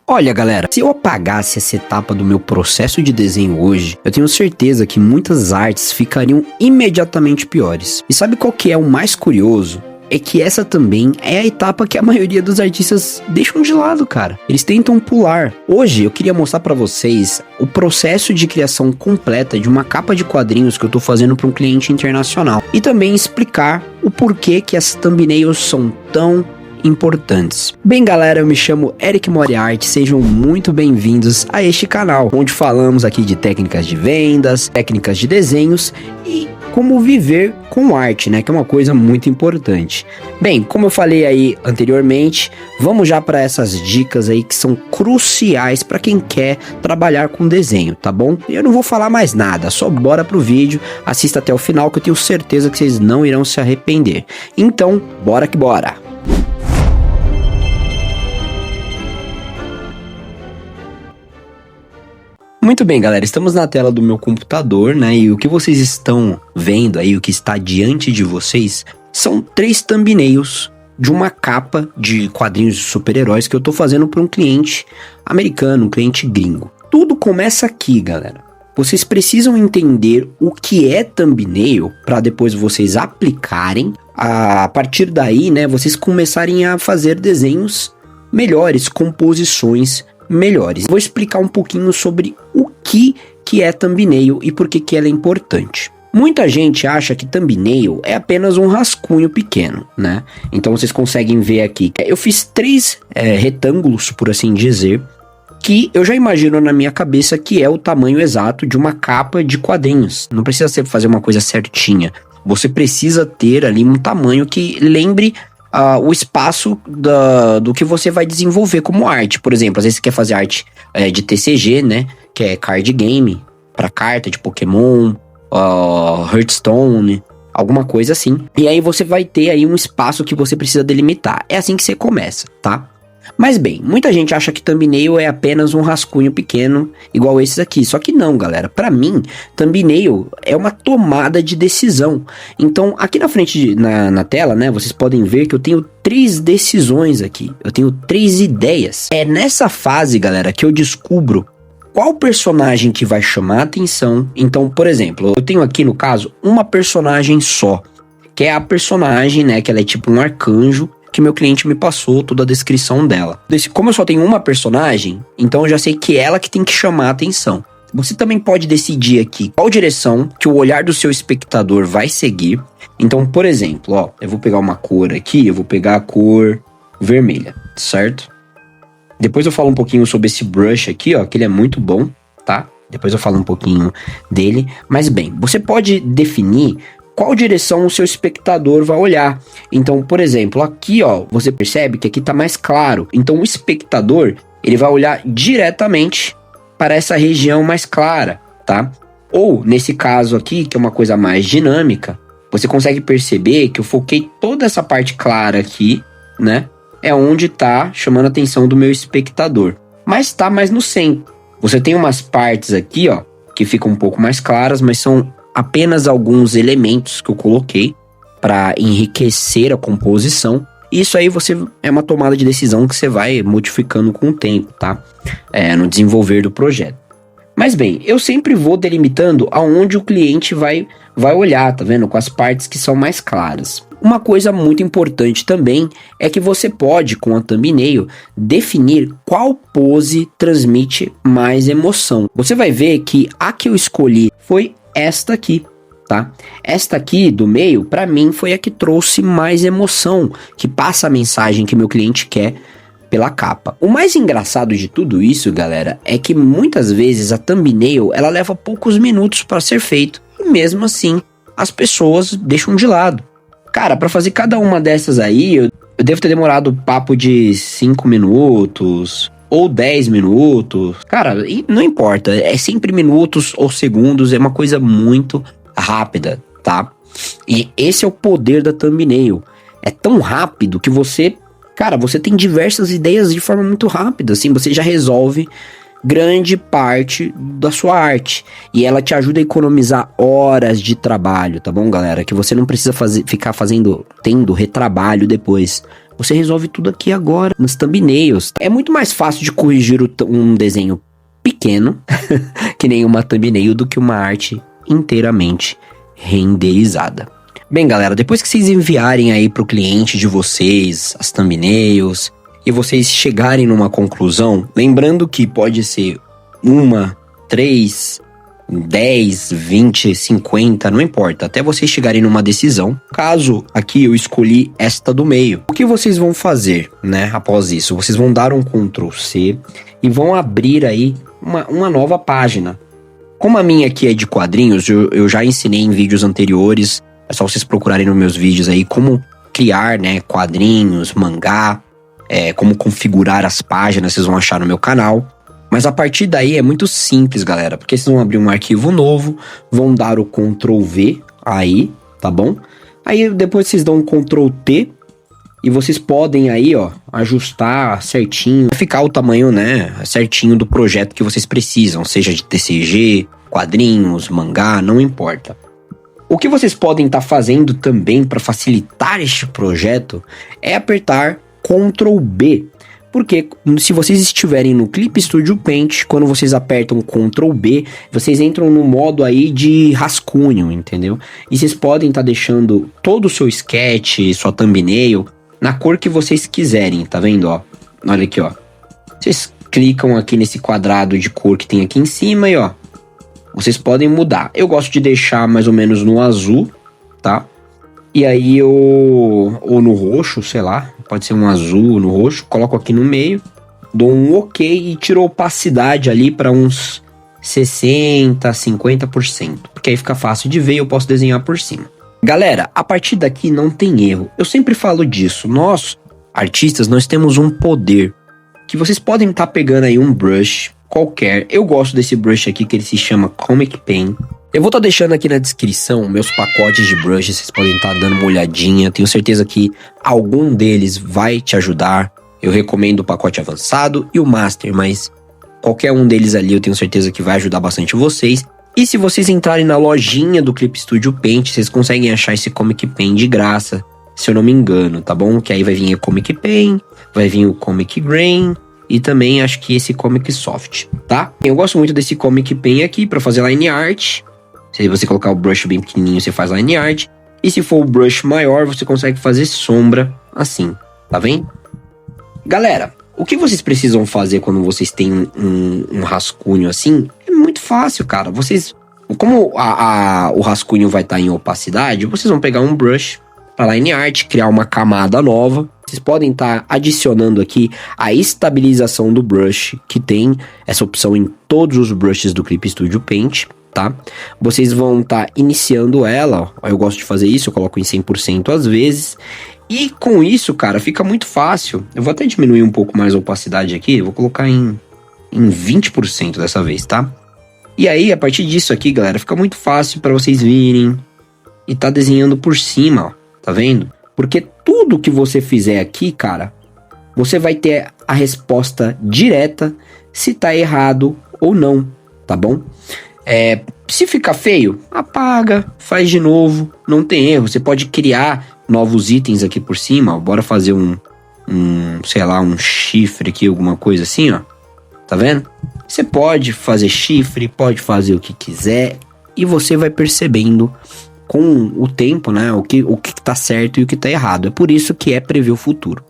Olha, galera, se eu apagasse essa etapa do meu processo de desenho hoje, eu tenho certeza que muitas artes ficariam imediatamente piores. E sabe qual que é o mais curioso? É que essa também é a etapa que a maioria dos artistas deixam de lado, cara. Eles tentam pular. Hoje eu queria mostrar pra vocês o processo de criação completa de uma capa de quadrinhos que eu tô fazendo para um cliente internacional. E também explicar o porquê que as thumbnails são tão importantes. Bem, galera, eu me chamo Eric Moriarty, sejam muito bem-vindos a este canal, onde falamos aqui de técnicas de vendas, técnicas de desenhos e como viver com arte, né, que é uma coisa muito importante. Bem, como eu falei aí anteriormente, vamos já para essas dicas aí que são cruciais para quem quer trabalhar com desenho, tá bom? Eu não vou falar mais nada, só bora pro vídeo, assista até o final que eu tenho certeza que vocês não irão se arrepender. Então, bora que bora! Muito bem, galera, estamos na tela do meu computador, né, e o que vocês estão vendo aí, o que está diante de vocês, são 3 thumbnails de uma capa de quadrinhos de super-heróis que eu tô fazendo para um cliente americano, um cliente gringo. Tudo começa aqui, galera. Vocês precisam entender o que é thumbnail para depois vocês aplicarem, a partir daí, né, vocês começarem a fazer desenhos melhores, composições melhores. Vou explicar um pouquinho sobre o que é thumbnail e por que ela é importante. Muita gente acha que thumbnail é apenas um rascunho pequeno, né? Então vocês conseguem ver aqui. Eu fiz 3 retângulos, por assim dizer, que eu já imagino na minha cabeça que é o tamanho exato de uma capa de quadrinhos. Não precisa ser fazer uma coisa certinha. Você precisa ter ali um tamanho que lembre o espaço do que você vai desenvolver como arte. Por exemplo, às vezes você quer fazer arte de TCG, né? Que é card game, para carta de Pokémon, Hearthstone, alguma coisa assim. E aí você vai ter aí um espaço que você precisa delimitar. É assim que você começa, tá? Mas bem, muita gente acha que thumbnail é apenas um rascunho pequeno, igual esses aqui. Só que não, galera. Pra mim, thumbnail é uma tomada de decisão. Então, aqui na frente, na tela, né, vocês podem ver que eu tenho 3 decisões aqui. Eu tenho 3 ideias. É nessa fase, galera, que eu descubro qual personagem que vai chamar a atenção. Então, por exemplo, eu tenho aqui, no caso, uma personagem só. Que é a personagem, né, que ela é tipo um arcanjo, que meu cliente me passou toda a descrição dela. Como eu só tenho uma personagem, então eu já sei que é ela que tem que chamar a atenção. Você também pode decidir aqui qual direção que o olhar do seu espectador vai seguir. Então, por exemplo, ó, eu vou pegar uma cor aqui, eu vou pegar a cor vermelha, certo? Depois eu falo um pouquinho sobre esse brush aqui, ó, que ele é muito bom, tá? Depois eu falo um pouquinho dele. Mas bem, você pode definir qual direção o seu espectador vai olhar. Então, por exemplo, aqui, ó, você percebe que aqui tá mais claro. Então, o espectador, ele vai olhar diretamente para essa região mais clara, tá? Ou, nesse caso aqui, que é uma coisa mais dinâmica, você consegue perceber que eu foquei toda essa parte clara aqui, né? É onde tá chamando a atenção do meu espectador. Mas tá mais no centro. Você tem umas partes aqui, ó, que ficam um pouco mais claras, mas são apenas alguns elementos que eu coloquei para enriquecer a composição. Isso aí é uma tomada de decisão que você vai modificando com o tempo, tá? No desenvolver do projeto. Mas bem, eu sempre vou delimitando aonde o cliente vai olhar, tá vendo? Com as partes que são mais claras. Uma coisa muito importante também é que você pode, com a thumbnail, definir qual pose transmite mais emoção. Você vai ver que a que eu escolhi foi esta aqui, tá? Esta aqui do meio, pra mim, foi a que trouxe mais emoção, que passa a mensagem que meu cliente quer pela capa. O mais engraçado de tudo isso, galera, é que muitas vezes a thumbnail, ela leva poucos minutos para ser feito, e mesmo assim, as pessoas deixam de lado. Cara, pra fazer cada uma dessas aí, eu devo ter demorado papo de 5 minutos... ou 10 minutos, cara, não importa, é sempre minutos ou segundos, é uma coisa muito rápida, tá? E esse é o poder da thumbnail, é tão rápido que você tem diversas ideias de forma muito rápida, assim, você já resolve grande parte da sua arte, e ela te ajuda a economizar horas de trabalho, tá bom, galera? Que você não precisa ficar tendo retrabalho depois. Você resolve tudo aqui agora nos thumbnails. É muito mais fácil de corrigir um desenho pequeno, que nem uma thumbnail, do que uma arte inteiramente renderizada. Bem, galera, depois que vocês enviarem aí pro cliente de vocês as thumbnails e vocês chegarem numa conclusão, lembrando que pode ser 1, 3, 10, 20, 50, não importa, até vocês chegarem numa decisão. Caso aqui eu escolhi esta do meio, o que vocês vão fazer, né, após isso? Vocês vão dar um Ctrl C e vão abrir aí uma nova página. Como a minha aqui é de quadrinhos, eu já ensinei em vídeos anteriores, é só vocês procurarem nos meus vídeos aí como criar, né, quadrinhos, mangá, como configurar as páginas, vocês vão achar no meu canal. Mas a partir daí é muito simples, galera, porque vocês vão abrir um arquivo novo, vão dar o Ctrl V aí, tá bom? Aí depois vocês dão um Ctrl T e vocês podem aí, ó, ajustar certinho, ficar o tamanho, né, certinho do projeto que vocês precisam, seja de TCG, quadrinhos, mangá, não importa. O que vocês podem estar fazendo também para facilitar este projeto é apertar Ctrl B. Porque se vocês estiverem no Clip Studio Paint, quando vocês apertam Ctrl B, vocês entram no modo aí de rascunho, entendeu? E vocês podem estar deixando todo o seu sketch, sua thumbnail, na cor que vocês quiserem, tá vendo, ó? Olha aqui, ó. Vocês clicam aqui nesse quadrado de cor que tem aqui em cima e, ó, vocês podem mudar. Eu gosto de deixar mais ou menos no azul, tá? E aí ou no roxo, sei lá, pode ser um azul no roxo, coloco aqui no meio, dou um OK e tiro a opacidade ali para uns 60%, 50%, porque aí fica fácil de ver e eu posso desenhar por cima. Galera, a partir daqui não tem erro, eu sempre falo disso, nós, artistas, nós temos um poder, que vocês podem estar pegando aí um brush qualquer, eu gosto desse brush aqui que ele se chama Comic Pen. Eu vou estar deixando aqui na descrição meus pacotes de brushes, vocês podem estar dando uma olhadinha, tenho certeza que algum deles vai te ajudar. Eu recomendo o pacote avançado e o master, mas qualquer um deles ali eu tenho certeza que vai ajudar bastante vocês. E se vocês entrarem na lojinha do Clip Studio Paint, vocês conseguem achar esse Comic Pen de graça, se eu não me engano, tá bom? Que aí vai vir o Comic Pen, vai vir o Comic Grain e também acho que esse Comic Soft, tá? Eu gosto muito desse Comic Pen aqui para fazer line art. Se você colocar o brush bem pequenininho, você faz line art. E se for o brush maior, você consegue fazer sombra assim, tá vendo? Galera, o que vocês precisam fazer quando vocês têm um rascunho assim? É muito fácil, cara. Vocês, como o rascunho vai estar em opacidade, vocês vão pegar um brush para line art, criar uma camada nova. Vocês podem estar adicionando aqui a estabilização do brush, que tem essa opção em todos os brushes do Clip Studio Paint, tá? Vocês vão estar iniciando ela, ó, eu gosto de fazer isso, eu coloco em 100% às vezes, e com isso, cara, fica muito fácil. Eu vou até diminuir um pouco mais a opacidade aqui, vou colocar em 20% dessa vez, tá? E aí, a partir disso aqui, galera, fica muito fácil para vocês virem e tá desenhando por cima, ó, tá vendo? Porque tudo que você fizer aqui, cara, você vai ter a resposta direta se tá errado ou não, tá bom? Se ficar feio, apaga, faz de novo, não tem erro. Você pode criar novos itens aqui por cima, ó. Bora fazer sei lá, um chifre aqui, alguma coisa assim, ó. Tá vendo? Você pode fazer chifre, pode fazer o que quiser e você vai percebendo com o tempo, né, o que tá certo e o que tá errado. É por isso que é prever o futuro.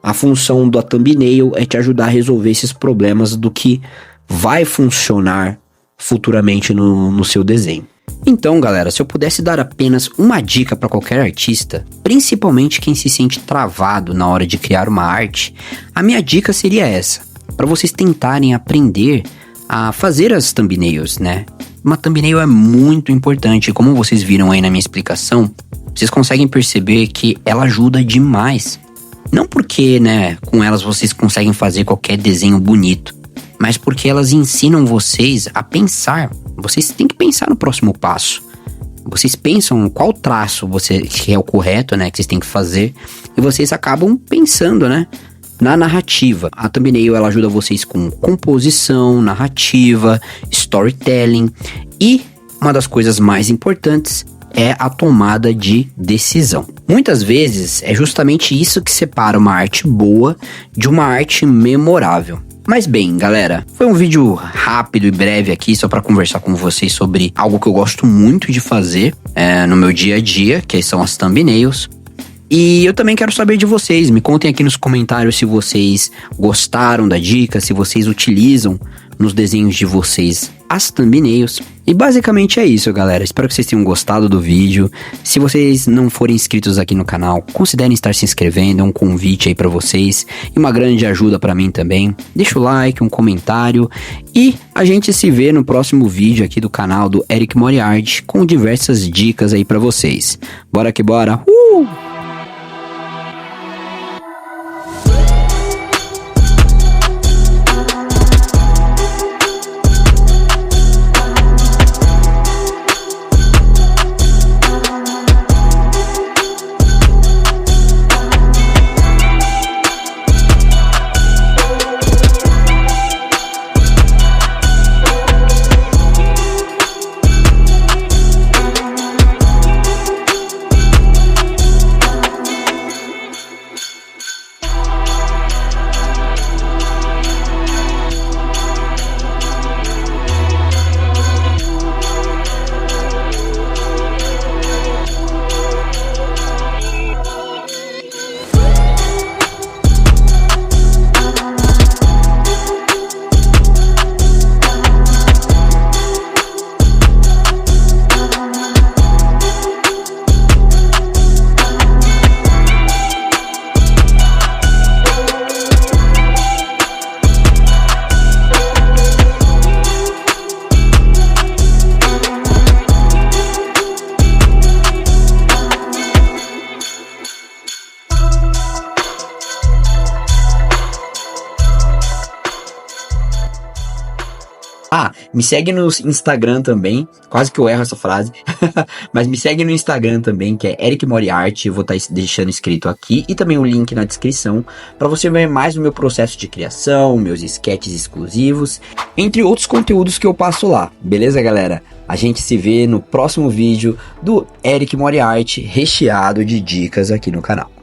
A função da thumbnail é te ajudar a resolver esses problemas do que vai funcionar futuramente no seu desenho. Então, galera, se eu pudesse dar apenas uma dica para qualquer artista, principalmente quem se sente travado na hora de criar uma arte, a minha dica seria essa: para vocês tentarem aprender a fazer as thumbnails, né? Uma thumbnail é muito importante, como vocês viram aí na minha explicação, vocês conseguem perceber que ela ajuda demais. Não porque, né, com elas vocês conseguem fazer qualquer desenho bonito, mas porque elas ensinam vocês a pensar. Vocês têm que pensar no próximo passo. Vocês pensam qual traço que é o correto, né, que vocês têm que fazer, e vocês acabam pensando, né, na narrativa. A thumbnail, ela ajuda vocês com composição, narrativa, storytelling, e uma das coisas mais importantes é a tomada de decisão. Muitas vezes é justamente isso que separa uma arte boa de uma arte memorável. Mas bem, galera, foi um vídeo rápido e breve aqui, só para conversar com vocês sobre algo que eu gosto muito de fazer no meu dia a dia, que são as thumbnails. E eu também quero saber de vocês, me contem aqui nos comentários se vocês gostaram da dica, se vocês utilizam nos desenhos de vocês as thumbnails. E basicamente é isso, galera, espero que vocês tenham gostado do vídeo. Se vocês não forem inscritos aqui no canal, considerem estar se inscrevendo, é um convite aí pra vocês e uma grande ajuda pra mim também. Deixa o like, um comentário e a gente se vê no próximo vídeo aqui do canal do Eric Moriarty com diversas dicas aí pra vocês. Bora que bora! Me segue no Instagram também, quase que eu erro essa frase, mas me segue no Instagram também, que é Eric Moriarty, eu vou estar deixando escrito aqui e também o link na descrição, para você ver mais do meu processo de criação, meus sketches exclusivos, entre outros conteúdos que eu passo lá, beleza, galera? A gente se vê no próximo vídeo do Eric Moriarty, recheado de dicas aqui no canal.